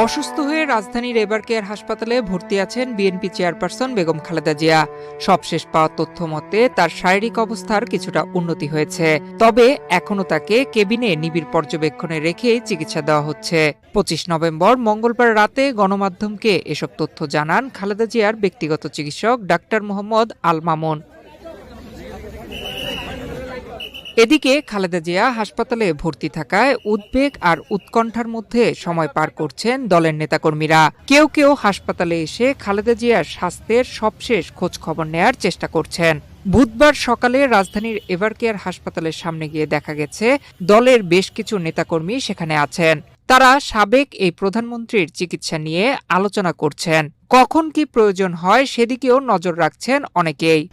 অসুস্থ হয়ে রাজধানীর এভার কেয়ার হাসপাতালে ভর্তি আছেন বিএনপি চেয়ারপারসন বেগম খালেদা জিয়া। সবশেষ পাওয়া তথ্য মতে তার শারীরিক অবস্থার কিছুটা উন্নতি হয়েছে, তবে এখনো তাকে কেবিনে নিবিড় পর্যবেক্ষণে রেখেই চিকিৎসা দেওয়া হচ্ছে। 25 নভেম্বর মঙ্গলবার রাতে গণমাধ্যমকে এসব তথ্য জানান খালেদা জিয়ার ব্যক্তিগত চিকিৎসক ডাক্তার মোহাম্মদ আল মামুন। এদিকে খালেদা জিয়া হাসপাতালে ভর্তি থাকায় উদ্বেগ আর উৎকণ্ঠার মধ্যে সময় পার করছেন দলের নেতাকর্মীরা। কেউ কেউ হাসপাতালে এসে খালেদা জিয়ার স্বাস্থ্যের সবশেষ খোঁজ খবর নেয়ার চেষ্টা করছেন। বুধবার সকালে রাজধানীর এভার কেয়ার হাসপাতালের সামনে গিয়ে দেখা গেছে দলের বেশ কিছু নেতাকর্মী সেখানে আছেন। তারা সাবেক এই প্রধানমন্ত্রীর চিকিৎসা নিয়ে আলোচনা করছেন। কখন কি প্রয়োজন হয় সেদিকেও নজর রাখছেন অনেকেই।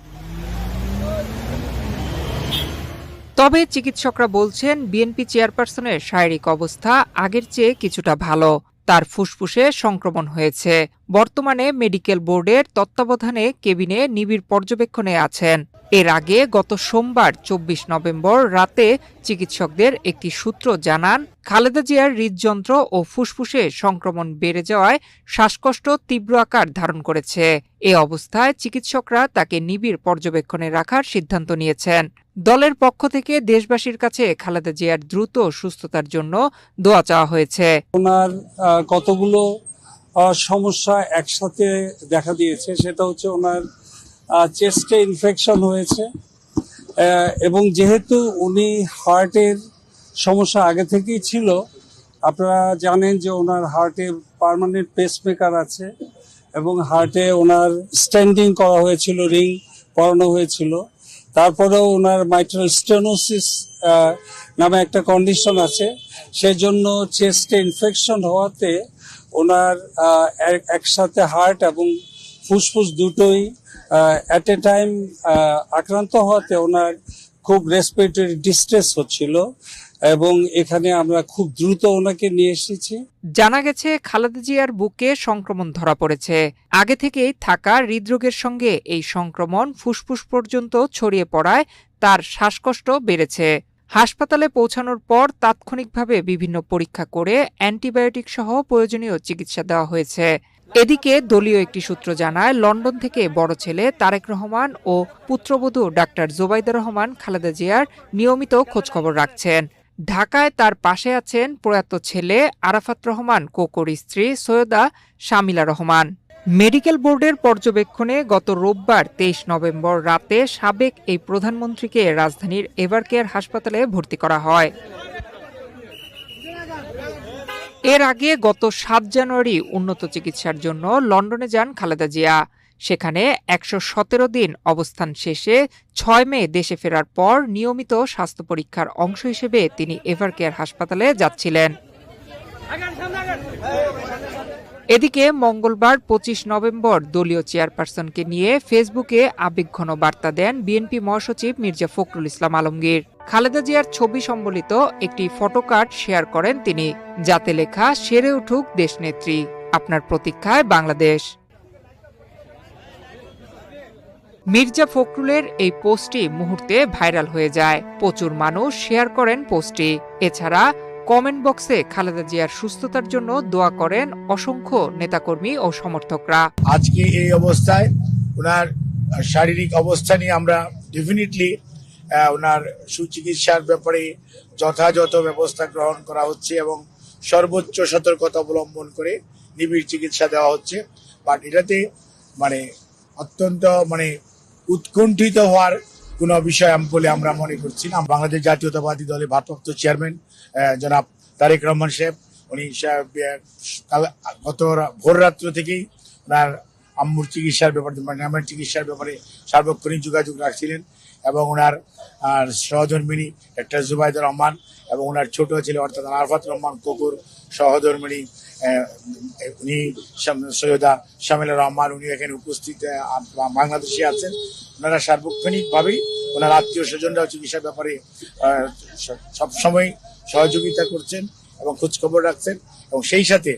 তবে চিকিৎসকরা বলছেন বিএনপি চেয়ারপারসনের শারীরিক অবস্থা আগের চেয়ে কিছুটা ভালো। তার ফুসফুসে সংক্রমণ হয়েছে। বর্তমানে মেডিকেল বোর্ডের তত্ত্বাবধানে কেবিনে নিবিড় পর্যবেক্ষণে আছেন। এর আগে গত সোমবার 24 নভেম্বর রাতে চিকিৎসকদের একটি সূত্র জানান খালেদা জিয়ার হৃদযন্ত্র ও ফুসফুসে সংক্রমণ বেড়ে যাওয়ায় শ্বাসকষ্ট তীব্র আকার ধারণ করেছে। এ অবস্থায় চিকিৎসকরা তাকে নিবিড় পর্যবেক্ষণে রাখার সিদ্ধান্ত নিয়েছেন। দলের পক্ষ থেকে দেশবাসীর কাছে খালেদা জিয়ার দ্রুত সুস্থতার জন্য দোয়া চাওয়া হয়েছে। ওনার কতগুলো সমস্যা একসাথে দেখা দিয়েছে, সেটা হচ্ছে ওনার চেস্টে ইনফেকশন হয়েছে এবং যেহেতু উনি হার্টের সমস্যা আগে থেকেই ছিল, আপনারা জানেন যে ওনার হার্টে পার্মানেন্ট পেসমেকার আছে এবং হার্টে ওনার স্ট্যান্ডিং করা হয়েছিল, রিং পরানো হয়েছিল। তারপরেও ওনার মাইট্রাল স্টেনোসিস নামে একটা কন্ডিশন আছে, সেজন্য চেস্টে ইনফেকশন হওয়াতে ওনার একসাথে হার্ট এবং ফুসফুস দুটোই অ্যাট এ টাইম আক্রান্ত হওয়াতে ওনার খুব রেসপিরেটরি ডিস্ট্রেস হচ্ছিল এবং এখানে আমরা খুব দ্রুত ওনাকে নিয়ে এসেছি। জানা গেছে খালেদা জিয়ার বুকে সংক্রমণ ধরা পড়েছে। আগে থেকেই থাকা হৃদরোগের সঙ্গে এই সংক্রমণ ফুসফুস পর্যন্ত ছড়িয়ে পড়ায় তার শ্বাসকষ্ট বেড়েছে। হাসপাতালে পৌঁছানোর পর তাৎক্ষণিকভাবে বিভিন্ন পরীক্ষা করে অ্যান্টিবায়োটিক সহ প্রয়োজনীয় চিকিৎসা দেওয়া হয়েছে। এদিকে দলীয় একটি সূত্র জানায় লন্ডন থেকে বড় ছেলে তারেক রহমান ও পুত্রবধূ ডাক্তার জোবাইদা রহমান খালেদা জিয়ার নিয়মিত খোঁজখবর রাখছেন। ঢাকায় তার পাশে আছেন প্রয়াত ছেলে আরাফাত রহমান কোকোর স্ত্রী সৈয়দা শামিলা রহমান। মেডিকেল বোর্ডের পর্যবেক্ষণে গত রোববার 23 নভেম্বর রাতে সাবেক এই প্রধানমন্ত্রীকে রাজধানীর এভার কেয়ার হাসপাতালে ভর্তি করা হয়। এর আগে গত 7 জানুয়ারি উন্নত চিকিৎসার জন্য লন্ডনে যান খালেদা জিয়া। সেখানে 117 দিন অবস্থান শেষে 6 মে দেশে ফেরার পর নিয়মিত স্বাস্থ্য পরীক্ষার অংশ হিসেবে তিনি এভার কেয়ার হাসপাতালে যাচ্ছিলেন। এদিকে মঙ্গলবার 25 নভেম্বর দলীয় চেয়ারপারসনকে নিয়ে ফেসবুকে আবেগঘন বার্তা দেন বিএনপি মহাসচিব মির্জা ফখরুল ইসলাম আলমগীর। খালেদা জিয়ার ছবি সম্বলিত একটি ফটোকার্ড শেয়ার করেন তিনি, যাতে লেখা সেরে উঠুক দেশনেত্রী, আপনার প্রতীক্ষায় বাংলাদেশ। মির্জা ফখরুলের এই পোস্টটি মুহূর্তে ভাইরাল হয়ে যায়। প্রচুর মানুষ শেয়ার করেন পোস্টটি। এছাড়া কমেন্ট বক্সে খালেদা জিয়ার সুস্থতার জন্য দোয়া করেন অসংখ্য নেতাকর্মী ও সমর্থকরা। আজকে এই অবস্থায় ওনার শারীরিক অবস্থা নিয়ে আমরা ডেফিনেটলি ওনার সুচিকিৎসার ব্যাপারে যথাযথ ব্যবস্থা গ্রহণ করা হচ্ছে এবং সর্বোচ্চ সতর্কতা অবলম্বন করে নিবিড় চিকিৎসা দেওয়া হচ্ছে। বাট এটাতে অত্যন্ত উৎকণ্ঠিত হওয়ার কোনো বিষয় বলে আমরা মনে করছি না। বাংলাদেশ জাতীয়তাবাদী দলের ভারপ্রাপ্ত চেয়ারম্যান জনাব তারেক রহমান সাহেব, উনি গত ভোর রাত্র থেকেই ওনার আম্মুর চিকিৎসার ব্যাপারে নামের চিকিৎসার ব্যাপারে সার্বক্ষণিক যোগাযোগ রাখছিলেন এবং ওনার সহধর্মিনী ডাক্তার জুবাইদা রহমান এবং ওনার ছোট ছেলে অর্থাৎ আরাফাত রহমান কোকুর সহধর্মিনী উনি সৈয়দা শামিলা রহমান, উনি এখানে উপস্থিত বাংলাদেশে আছেন। ওনারা সার্বক্ষণিকভাবেই ওনার আত্মীয় স্বজনরাও চিকিৎসার ব্যাপারে সবসময় সহযোগিতা করছেন এবং খোঁজখবর রাখছেন এবং সেই সাথে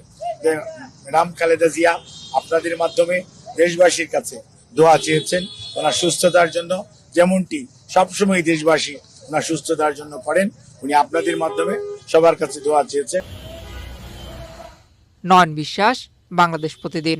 ম্যাডাম খালেদা জিয়া আপনাদের মাধ্যমে দেশবাসীর কাছে দোয়া চেয়েছেন ওনার সুস্থতার জন্য, যেমনটি সবসময় দেশবাসী ওনার সুস্থতার জন্য করেন। উনি আপনাদের মাধ্যমে সবার কাছে দোয়া চেয়েছেন। নয়ন বিশ্বাস, বাংলাদেশ প্রতিদিন।